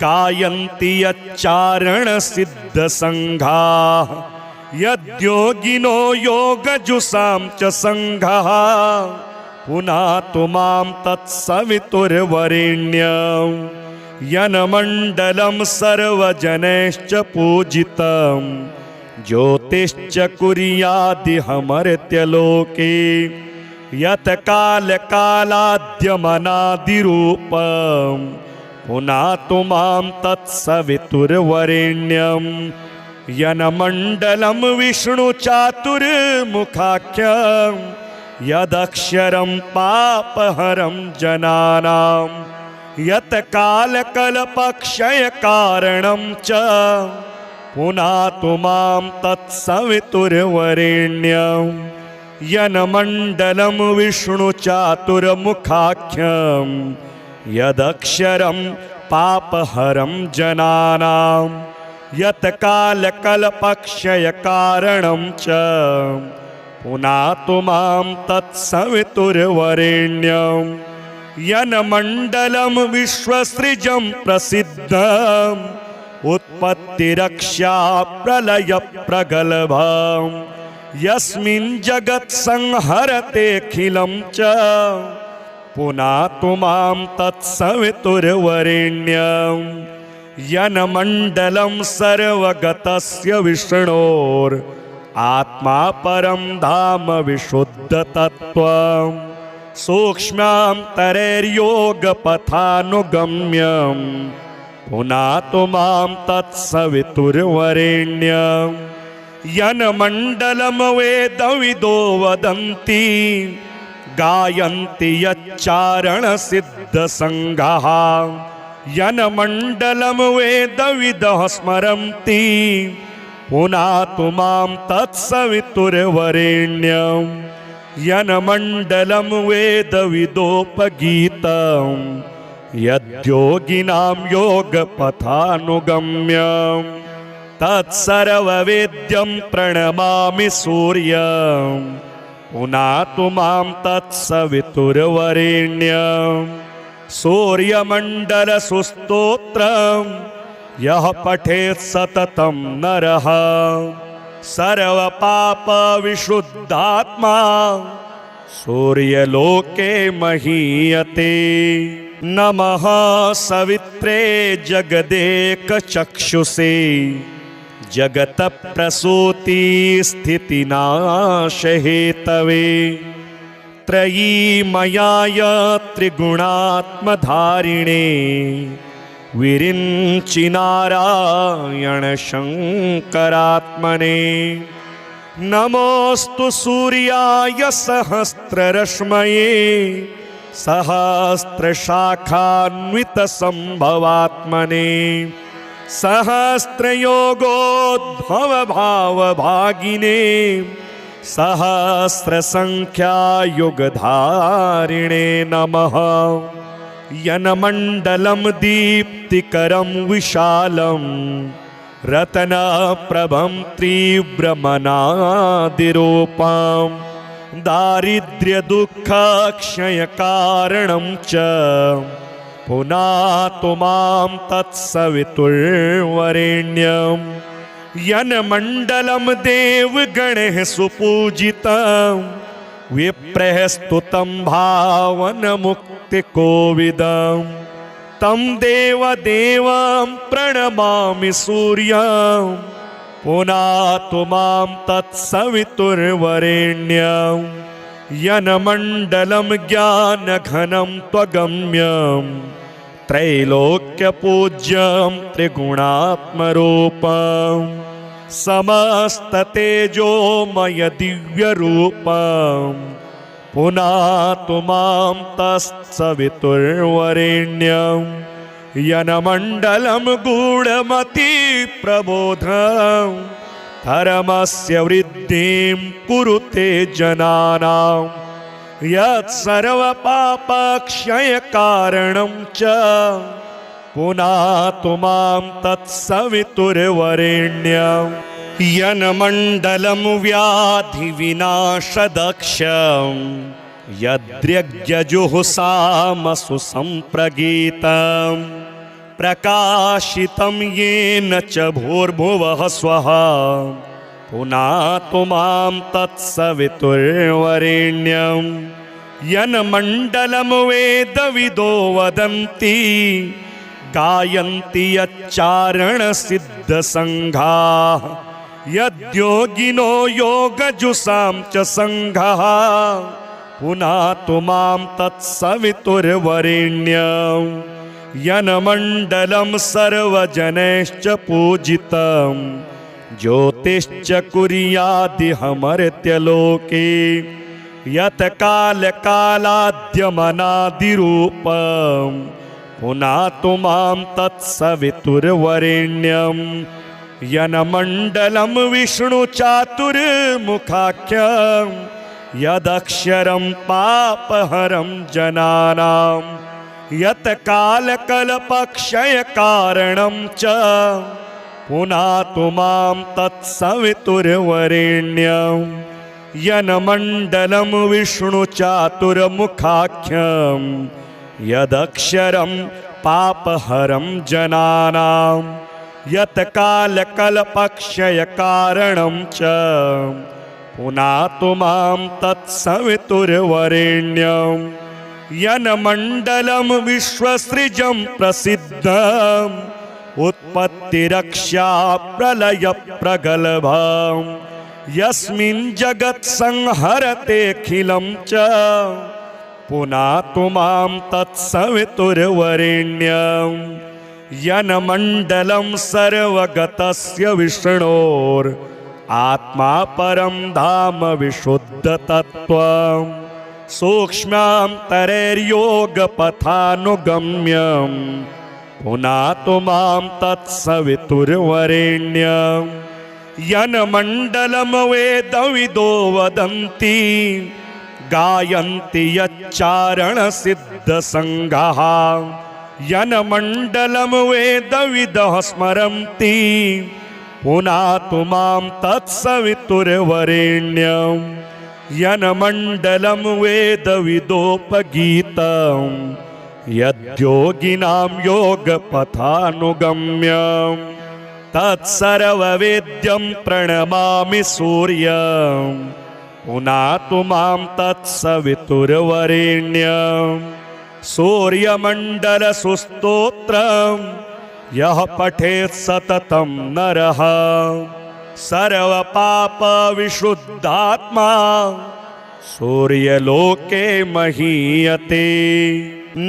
गायन्ति यच्चारणसिद्धसङ्घाः यद्योगिनो योगजुषां च सङ्घः पुनातु मां तत्सवितुर्वरेण्यं यन्मण्डलं सर्वजनैश्च पूजितं ज्योतिश्च कुर्यादिहमर्त्यलोके यत्कालकालाद्यमनादिरूपं पुनातु मां तत्सवितुर्वरेण्यं यन्मण्डलं विष्णुचातुर्मुखाख्यं यदक्षरं पापहरं जनानां यत्कालकल्पक्षयकारणं च पुनातु मां तत्सवितुर्वरेण्यं यन्मण्डलं विष्णुचातुर्मुखाख्यं यदक्षरं पापहरं जनानां यत्कालकल्पक्षयकारणं च पुनातु मां तत्सवितुर्वरेण्यं यन्मण्डलं विश्वसृजं प्रसिद्धम् उत्पत्तिरक्षा प्रलयप्रगल्भं यस्मिन् जगत्संहरतेऽखिलं च पुनातु मां तत्सवितुर्वरेण्यं यन्मण्डलं सर्वगतस्य विष्णोर् आत्मा परं धाम विशुद्धतत्त्वं सूक्ष्मान्तरैर्योगपथानुगम्यं पुनातु मां तत्सवितुर्वरेण्यं यन्मण्डलं वेदविदो वदन्ति गायन्ति यच्चारणसिद्धसङ्घाः यन्मण्डलं वेदविदः स्मरन्ति पुनातु मां तत्सवितुर्वरेण्यं यन्मण्डलं वेदविदोपगीतं यद्योगिनां योगपथानुगम्यं तत्सर्ववेद्यं प्रणमामि सूर्यं पुनातु मां तत्सवितुर्वरेण्यं सूर्यमण्डलसुस्तोत्रं यः पठेत् सततं नरः सर्वपापविशुद्धात्मा सूर्यलोके महीयते। नमः सवित्रे जगदेकचक्षुषे जगतप्रसूतिस्थितिनाशहेतवे त्रयीमयाय त्रिगुणात्मधारिणे विरिञ्चिनारायण शङ्करात्मने नमोऽस्तु सूर्याय सहस्ररश्मये सहस्रशाखान्वितसम्भवात्मने सहस्रयोगोद्भवभावभागिने सहस्रसङ्ख्यायुगधारिणे नमः यन्मण्डलं दीप्तिकरं विशालं रत्नप्रभं तीव्रमनादिरूपं दारिद्र्यदुःखक्षयकारणं च पुनातु मां तत्सवितुर्वरेण्यं यन्मण्डलं देवगणैः सुपूजितं विप्रैः स्तुतं भावनमुक्तिकोविदं तं देवदेवं प्रणमामि सूर्यं पुनातु मां तत्सवितुर्वरेण्यं यन्मण्डलं ज्ञानघनं त्वगम्यं त्रैलोक्यपूज्यं त्रिगुणात्मरूपं समस्ततेजोमय दिव्यरूपं पुनातु मां तत्सवितुर्वरेण्यं यन्मण्डलं गूढमतिप्रबोधं धर्मस्य वृद्धिं कुरुते जनानां यत्सर्वपापक्षयकारणं च पुनातु मां तत्सवितुर्वरेण्यं यन्मण्डलं व्याधिविनाशदक्षं यद्यज्ञजुहुसामसु सम्प्रगीतं प्रकाशितं येन च भूर्भुवः स्वः पुनातु मां तत्सवितुर्वरेण्यं यन्मण्डलं वेदविदो वदन्ति गायन्ति यच्चारणसिद्धसङ्घाः यद्योगिनो योगजुषां च सङ्घः पुनातु मां तत्सवितुर्वरेण्यं यन्मण्डलं सर्वजनैश्च पूजितं ज्योतिश्च कुर्यादिह मर्त्यलोके यत् कालकालाद्यमनादिरूपं पुनातु मां तत्सवितुर्वरेण्यं यन्मण्डलं विष्णुचातुर्मुखाख्यं यदक्षरं पापहरं जनानां यत् कालकल्पक्षयकारणं च पुनातु मां तत्सवितुर्वरेण्यं यन्मण्डलं विष्णुचातुर्मुखाख्यं यदक्षरं पापहरं जनानां यत् कालकल्पक्षयकारणं च पुनातु मां तत्सवितुर्वरेण्यं यन्मण्डलं विश्वसृजं प्रसिद्धम् उत्पत्तिरक्षा प्रलयप्रगल्भं यस्मिन् जगत्संहरतेऽखिलं च पुनातु मां तत्सवितुर्वरेण्यं यन्मण्डलं सर्वगतस्य विष्णोर् आत्मा परं धाम विशुद्धतत्त्वं सूक्ष्मान्तरैर्योगपथानुगम्यं पुनातु मां तत्सवितुर्वरेण्यं यन्मण्डलं वेदविदो वदन्ति गायन्ति यच्चारणसिद्धसङ्घाः यन्मण्डलं वेदविदः स्मरन्ति पुनातु मां तत्सवितुर्वरेण्यं यन्मण्डलं वेदविदोपगीतं यद्योगिनां योगपथानुगम्यं तत्सर्ववेद्यं प्रणमामि सूर्यं पुनातु मां तत्सवितुर्वरेण्यं सूर्यमण्डलसुस्तोत्रं यः पठेत् सततं नरः सर्वपापविशुद्धात्मा सूर्यलोके महीयते।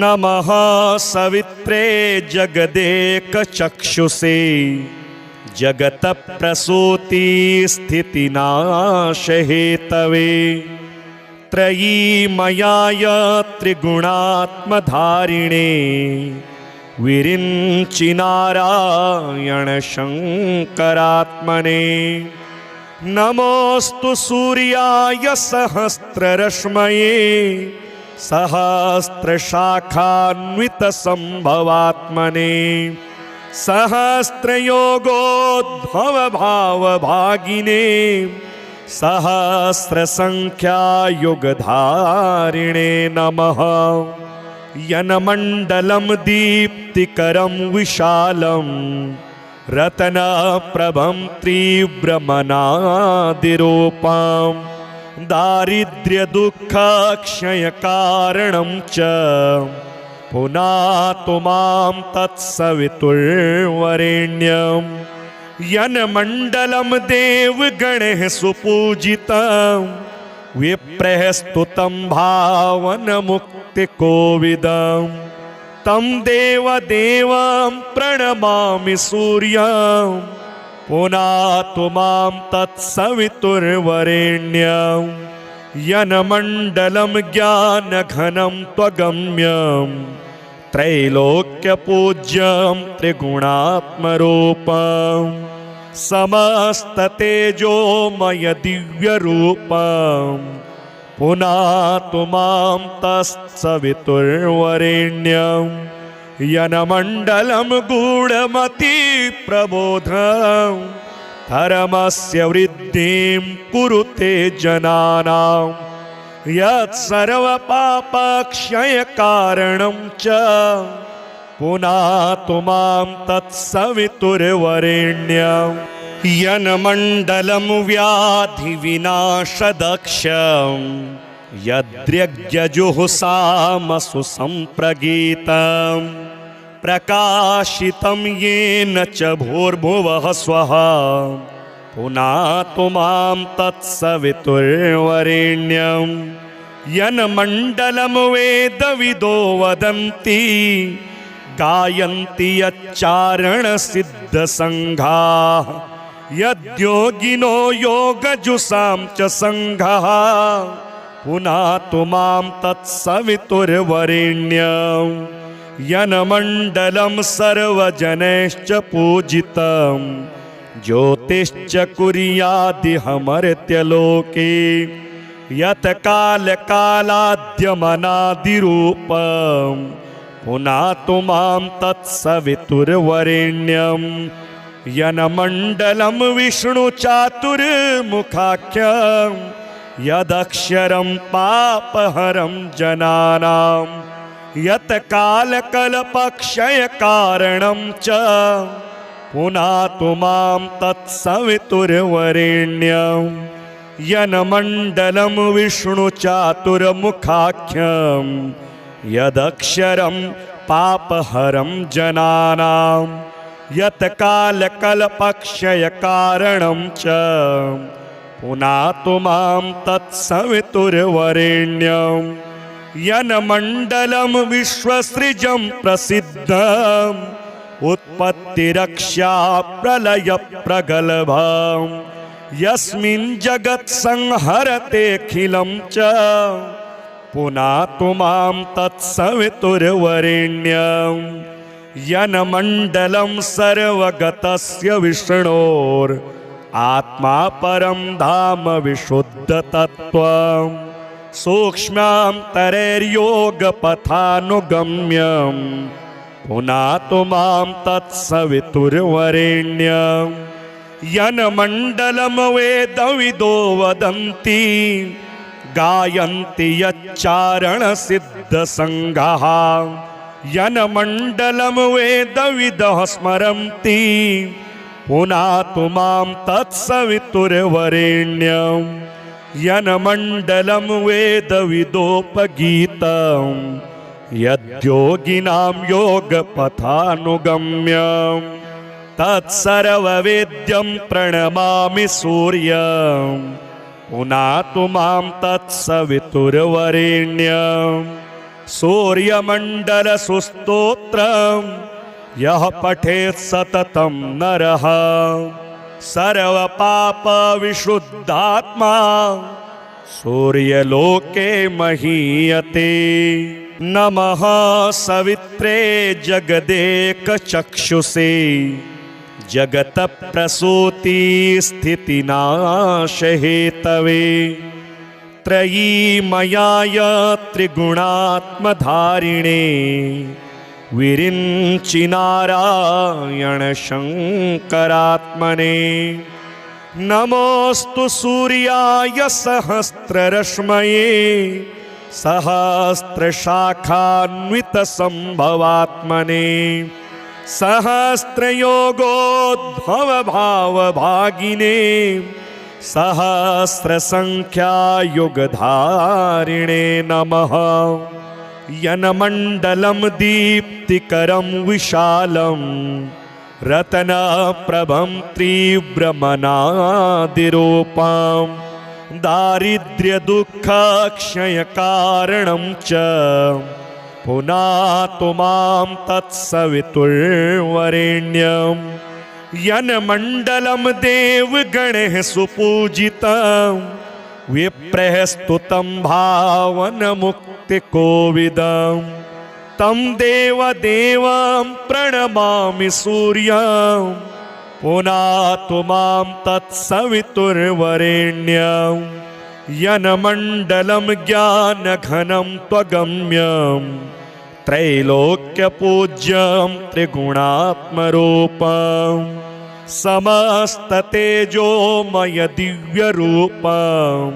नमः सवित्रे जगदेकचक्षुषे जगतप्रसूतिस्थितिनाशहेतवे त्रयीमयाय त्रिगुणात्मधारिणे विरिञ्चिनारायण शङ्करात्मने नमोऽस्तु सूर्याय सहस्ररश्मये सहस्रशाखान्वितसम्भवात्मने सहस्रयोगोद्भवभावभागिने सहस्रसङ्ख्यायुगधारिणे नमः यन्मण्डलं दीप्तिकरं विशालं रत्नप्रभं तीव्रमनादिरूपं दारिद्र्यदुःखक्षयकारणं च पुनातु मां तत्सवितुर्वरेण्यं यन्मण्डलं देवगणैः सुपूजितं विप्रैः स्तुतं भावनमुक्तिकोविदं तं देवदेवं प्रणमामि सूर्यं पुनातु मां तत्सवितुर्वरेण्यं यन्मण्डलं ज्ञानघनं त्वगम्यं त्रैलोक्यपूज्यं त्रिगुणात्मरूपं समस्ततेजोमय दिव्यरूपं पुनातु मां तत्सवितुर्वरेण्यं यन्मण्डलं गूढमतिप्रबोधं धर्मस्य वृद्धिं कुरुते जनानां यत्सर्वपापक्षयकारणं च पुनातु मां तत्सवितुर्वरेण्यं यन्मण्डलं व्याधिविनाशदक्षं यद्यज्ञजुहुसामसु सम्प्रगीतं प्रकाशितं येन च भूर्भुवः स्वः पुनातु मां तत्सवितुर्वरेण्यं यन्मण्डलं वेदविदो वदन्ति गायन्ति यच्चारणसिद्धसङ्घाः यद्योगिनो योगजुषां च सङ्घः पुनातु मां तत्सवितुर्वरेण्यं यन्मण्डलं सर्वजनैश्च पूजितं ज्योतिश्च कुर्यादिहमर्त्यलोके यत् कालकालाद्यमनादिरूपं पुनातु मां तत्सवितुर्वरेण्यं यन्मण्डलं विष्णुचातुर्मुखाख्यं यदक्षरं पापहरं जनानां यत् कालकल्पक्षयकारणं च पुनातु मां तत्सवितुर्वरेण्यं यन्मण्डलं विष्णुचातुर्मुखाख्यं यदक्षरं पापहरं जनानां यत् कालकल्पक्षयकारणं च पुनातु मां तत्सवितुर्वरेण्यं यन्मण्डलं विश्वसृजं प्रसिद्धम् उत्पत्तिरक्षा प्रलयप्रगल्भं यस्मिन् जगत्संहरतेऽखिलं च पुनातु मां तत्सवितुर्वरेण्यं यन्मण्डलं सर्वगतस्य विष्णोर् आत्मा परं धाम विशुद्धतत्त्वं सूक्ष्मान्तरैर्योगपथानुगम्यं पुनातु मां तत्सवितुर्वरेण्यं यन्मण्डलं वेदविदो वदन्ति गायन्ति यच्चारणसिद्धसङ्घाः यन्मण्डलं वेदविदः स्मरन्ति पुनातु मां तत्सवितुर्वरेण्यं यन्मण्डलं वेदविदोपगीतं यद्योगिनां योगपथानुगम्यं तत्सर्ववेद्यं प्रणमामि सूर्यं पुनातु मां तत्सवितुर्वरेण्यं सूर्यमण्डलसुस्तोत्रं यः पठेत् सततं नरः सर्वपापविशुद्धात्मा सूर्यलोके महीयते। नमः सवित्रे जगदेकचक्षुषे जगतप्रसूतिस्थितिनाशहेतवे त्रयीमयाय त्रिगुणात्मधारिणे विरिञ्चिनारायण शङ्करात्मने नमोऽस्तु सूर्याय सहस्ररश्मये सहस्रशाखान्वितसम्भवात्मने सहस्रयोगोद्भवभावभागिने सहस्रसङ्ख्यायुगधारिणे नमः यन्मण्डलं दीप्तिकरं विशालं रत्नप्रभं तीव्रमनादिरूपं दारिद्र्यदुःखक्षयकारणं च पुनातु मां तत्सवितुर्वरेण्यं यन्मण्डलं देवगणैः सुपूजितं विप्रैः स्तुतं भावनमुक्तिकोविदं तं देवदेवं प्रणमामि सूर्यं पुनातु मां तत्सवितुर्वरेण्यं यन्मण्डलं ज्ञानघनं त्वगम्यं त्रैलोक्यपूज्यं त्रिगुणात्मरूपं समस्ततेजोमय दिव्यरूपं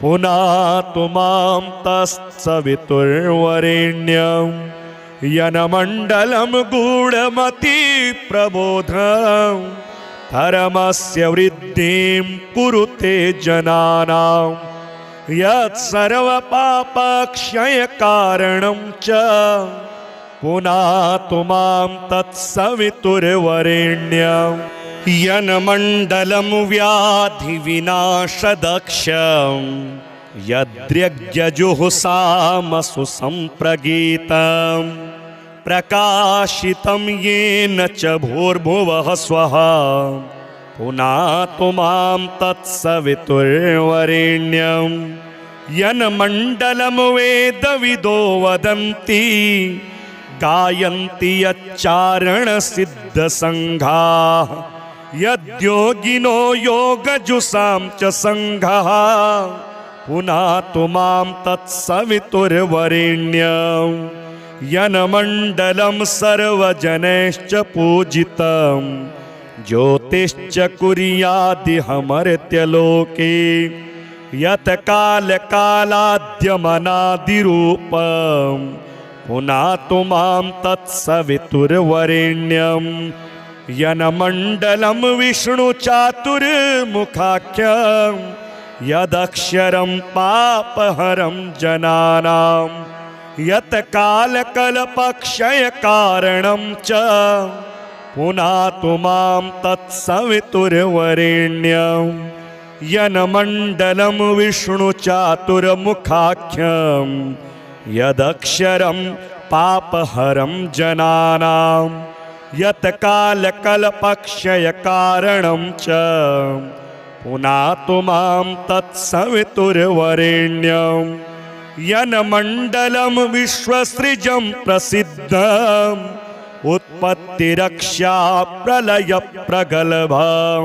पुनातु मां तत्सवितुर्वरेण्यं यन्मण्डलं गूढमतिप्रबोधं धर्मस्य वृद्धिं कुरुते जनानां यत्सर्वपापक्षयकारणं च पुनातु मां तत्सवितुर्वरेण्यं यन्मण्डलं व्याधिविनाशदक्षं यद्यज्ञजुहुसामसु सम्प्रगीतं प्रकाशितं येन च भूर्भुवः स्वः पुनातु मां तत्सवितुर्वरेण्यं यन्मण्डलं वेदविदो वदन्ति गायन्ति यच्चारणसिद्धसङ्घाः यद्योगिनो योगजुषां च सङ्घः पुनातु मां तत्सवितुर्वरेण्यं यन्मण्डलं सर्वजनैश्च पूजितं ज्योतिश्च कुर्यादिह मर्त्यलोके यत् कालकालाद्यमनादिरूपं पुनातु मां तत्सवितुर्वरेण्यं यन्मण्डलं विष्णुचातुर्मुखाख्यं यदक्षरं पापहरं जनानां यत् कालकल्पक्षयकारणं च पुनातु मां तत्सवितुर्वरेण्यं यन्मण्डलं विष्णुचातुर्मुखाख्यं यदक्षरं पापहरं जनानां यत् कालकल्पक्षयकारणं च पुनातु मां तत्सवितुर्वरेण्यं यन्मण्डलं विश्वसृजं प्रसिद्धम् उत्पत्तिरक्षा प्रलयप्रगल्भं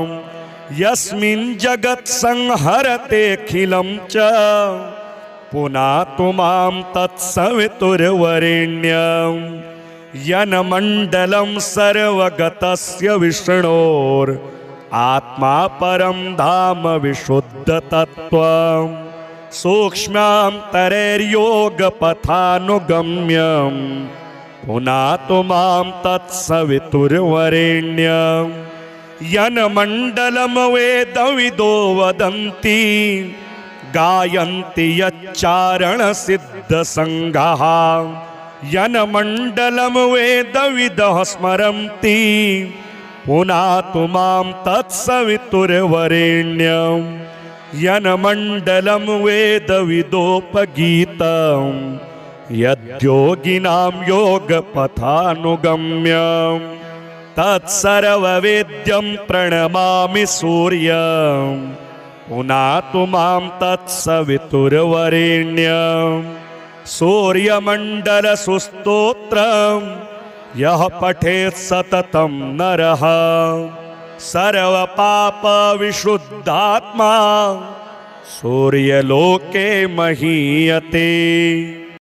यस्मिन् जगत्संहरतेऽखिलं च पुनातु मां तत्सवितुर्वरेण्यं यन्मण्डलं सर्वगतस्य विष्णोर् आत्मा परं धाम विशुद्धतत्त्वं सूक्ष्मान्तरैर्योगपथानुगम्यं पुनातु मां तत्सवितुर्वरेण्यं यन्मण्डलं वेदविदो वदन्ति गायन्ति यच्चारणसिद्धसङ्घः यन्मण्डलं वेदविदः स्मरन्ति पुनातु मां तत्सवितुर्वरेण्यं यन्मण्डलं वेदविदोपगीतं यद्योगिनां योगपथानुगम्यं तत्सर्ववेद्यं प्रणमामि सूर्यं पुनातु मां तत्सवितुर्वरेण्यं सूर्यमण्डलसुस्तोत्रं यः पठेत् सततं नरः सर्वपापविशुद्धात्मा सूर्यलोके महीयते।